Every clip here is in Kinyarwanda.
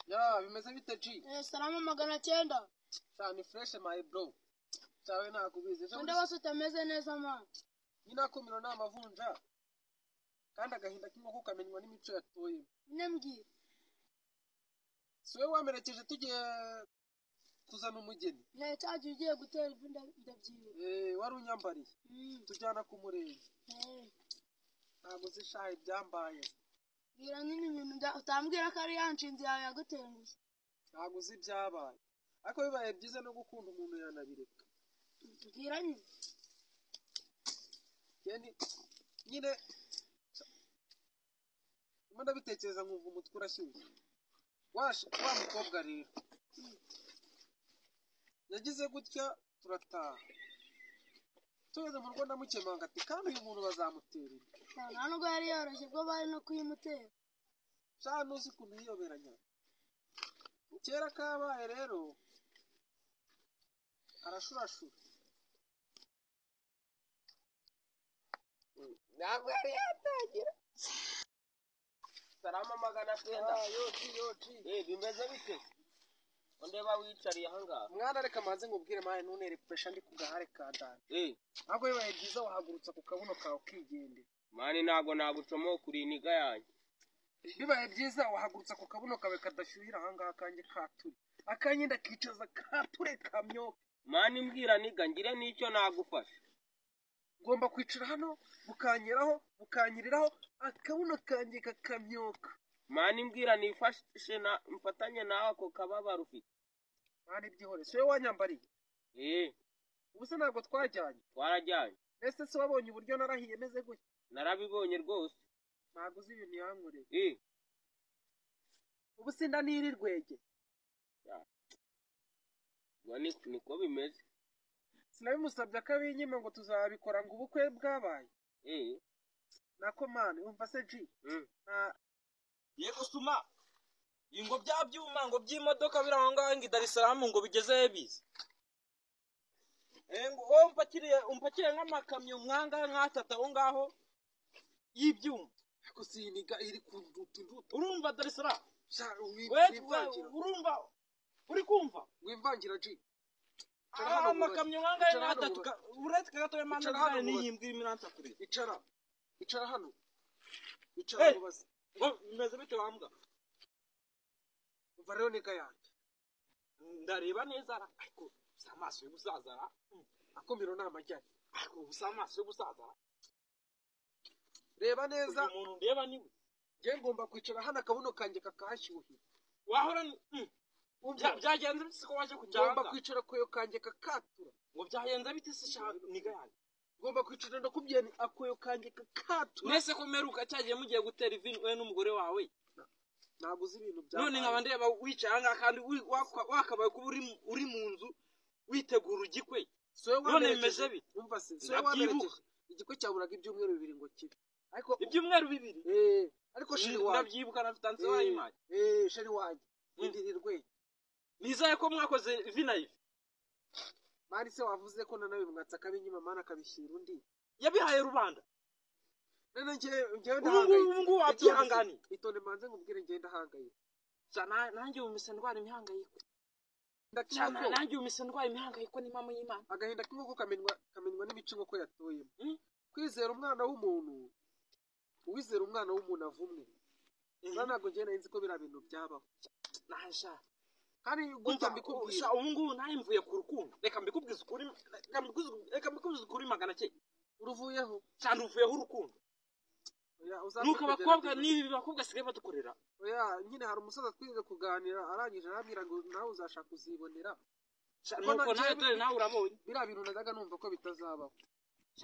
Ya bimeze bite G? Salama 900. Cyane fresh my bro. Cyawe nakubize. Nde bose utameze neza man. Nyina komero n'amavunja. Kandi agahinda k'inkoko kamenywa n'imico yatoye. Nembwira. Siwe wamerekeje tugiye kuzana umugeni. Cyaje ugiye gutera ivu ndabyiwe. Wari unyambariye. Tujyana ku murenge. Ntabwo zishaye byambaye. Bwira nyine ibintu utambwira ko ari yanshinze yawe yagutenguye. Ntabwo uzi byabaye. Ariko bibaye byiza no gukunda umuntu yanabireka. Bwira nyine. Nyine ndabitekereza nkumva umutwe urashyushye. Wa mukobwa rero yagize gutya turataha. Tugeze mu rugo ndamukemanga ati kandi uyu muntu bazamutera. Nta nubwo yari yoroshye bwo bari no kuyimutera. Cyane uzi ukuntu yiyoberanya. Kera kabaye rero arashurashura. Ntabwo yari yatangira. Salama 900. Yoti. Bimeze bite? Ndeba wicariye ahangaha. Mwana reka maze ngubwire maye ntunere pressure ndi kugahare ka dani. Ntabwo bibaye byiza wahagurutsa ku kabuno kawe kigende. Mani ntago nagucomo kuri iniga yanjye. Bibaye byiza wahagurutsa ku kabuno kawe kadashyuhira ahangaha kanjye katuri. Akanye ndakicaza kature kamyo. Mani mbwira niga ngire nicyo nagufasha. Ngomba kwicara hano bukanyiriraho akabuno kanjye kakamyoka. Mani mbwira nifashe na mfatanye nawe ako kababaro ufite. Mani byihore siwe wanyambariye. Ubuse ntabwo twajyanye. Twarajyanye. Ese se wabonye uburyo narahiye meze gutya? Narabibonye rwose. Ntabwo uzi ibintu yankoreye. Ubuse ndanirirwege. Niko bimeze. Sinabimusabye akabinyima ngo tuzabikora ngo ubukwe bwabaye. Nako mani umva se G. Yego suma. Ingo bya byuma ngo by'imodoka biraho ngaho ngi Dar es Salaam ngo bigeze bize. Ngo umpakire nk'amakamyo mwanga nkatata aho ngaho y'ibyuma. Ariko siniga iri kunduta. Urumva Dar es Salaam? Urumva? Uri kumva? Wimvangira G. Amakamyo mwanga nkatatu uretse kagatoye manza niyimbwira iminanta kure. Icara hano. Icara mubaze. Ngo bimeze bite wambwa? Umva rero niga yanjye. Ndareba neza ariko samaso y'ubusazara. Akomero n'amajyane. Ariko ubusamaso y'ubusazara. Reba neza. Umuntu ndeba niwe. Ngiye ngomba kwicara hano akabuno kanjye kakahashyuhira. Wahora byagenze bite ko waje kujyanga? Ngomba kwicara koyo kanjye kakatura. Ngo byagenze bite se shaka niga yanjye? Ngomba kwicara ndakubye ni akoyo kanjye kakatura. Nese ko meruka cyagiye mugiye gutera ivini we n'umugore wawe. Ntabwo uzi ibintu bya. None nkaba ndeba wicanga kandi wakabaye kuba uri mu nzu witegura ugikwe. None bimeze bite? Umva se. So waberekeje. Igikwe cyaburaga ibyumweru 2 ngo kibe. Ariko ibyumweru 2. Ariko sheri wanjye. Ndabyibuka nafitanze wayimaye. Sheri wanjye. Indirirwe. Nizaye ko mwakoze vina ivi. Mari se wavuze ko nanawe mwatsa kabinyima mana kabishyira undi. Yabihaye rubanda. None ngewe ndahangayitse. Ubu wabyihangani. Itonde manze ngubwire ngenda hangayitse. Sana nanjye umise ndwara imihangayiko. Ndakina nanjye umise ndwara imihangayiko ni mama y'Imana. Agahinda k'inkoko kamenywa n'imico nkoko yatoyemo. Kwizera umwana w'umuntu. Uwizera umwana w'umuntu avumwe. Nanago ngiye nzi ko bira bintu byabaho. Nasha. Kandi gutya mbikubwira. Ubu ngubu naye mvuye ku rukundo. Reka mbikubwize ukuri. Reka mbikubwize ukuri 900. Uruvuyeho. Cyane uvuyeho urukundo. Nuko abakobwa n'ibi bakobwa sigaye badukorera. Nyine hari umusaza twize kuganira arangije arambwira ngo nawe uzashaka uzibonera. Nuko nawe dore nawe urabonye. Bira bintu nazaga numva ko bitazabaho.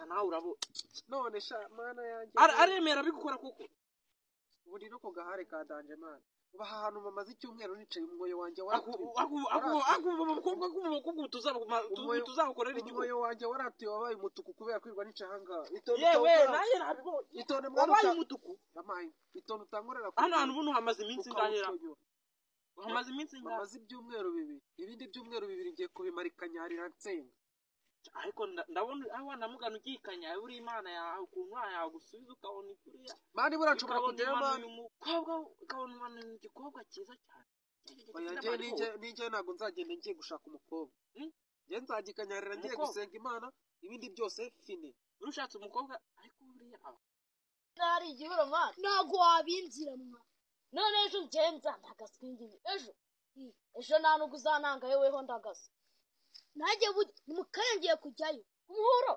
Nawe urabonye. None mana yanjye. Aremera bigukora kuko. Ubu ndi no ku gahare ka danje mana. Uba ahantu mamaze icyumweru nicaye umwoyo wanjye waratuye. Tuzabakorera igihugu. Umwoyo wanjye waratuye wabaye umutuku kubera kwirwa nica hanga. Yewe naye nabwo. Itonde wabaye umutuku. Amaye. Itonde utankorera. Hano hantu buno hamaze iminsi ngahera. Hamaze iminsi ngahera. Hamaze ibyumweru 2. Ibindi byumweru 2 ngiye kubimarikanyarira nsenga. Ariko ndabona abana mugana ugikanya uri Imana yawe ukuntu yagusubiza ukabona ikuriya. Mani buranshobora kugera mani umukobwa ukabona umwana ni igikobwa cyiza cyane. oya njye ntabwo nzagenda ngiye gushaka umukobwa njye nzagikanyarira ngiye gusenga imana ibindi byose fine urushatse umukobwa ariko buriya ntari igihuro mwana ntabwo wabinzira mwa none ejo ugenza ndagaswingi ejo nta nubwo uzananga yeweho ndagasa nanjye mukarengeye kujyayo umuhuro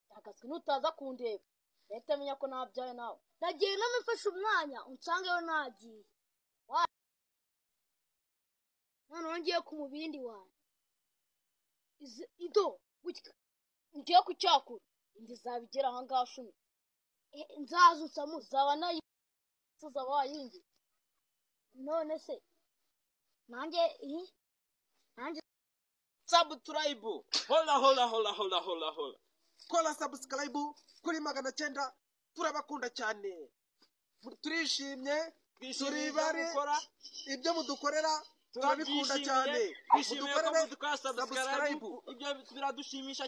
ndagaswe nutaza kundeba leta menya ko nabyaye nawe nagiye namufashe umwanya unsangeyo nagiye noneho ngiye ku mubindi wawe ido gutya ngiye kucyakura indi zabigera aha ngaha shumi nzazutsa muzaba nayo tuzaba wayingi none se nanjye subscribe hola kora subscribe kuri 900 turabakunda cyane turishimye turi bari ibyo mudukorera turabikunda cyane mudukorere subscribe ibyo biradushimisha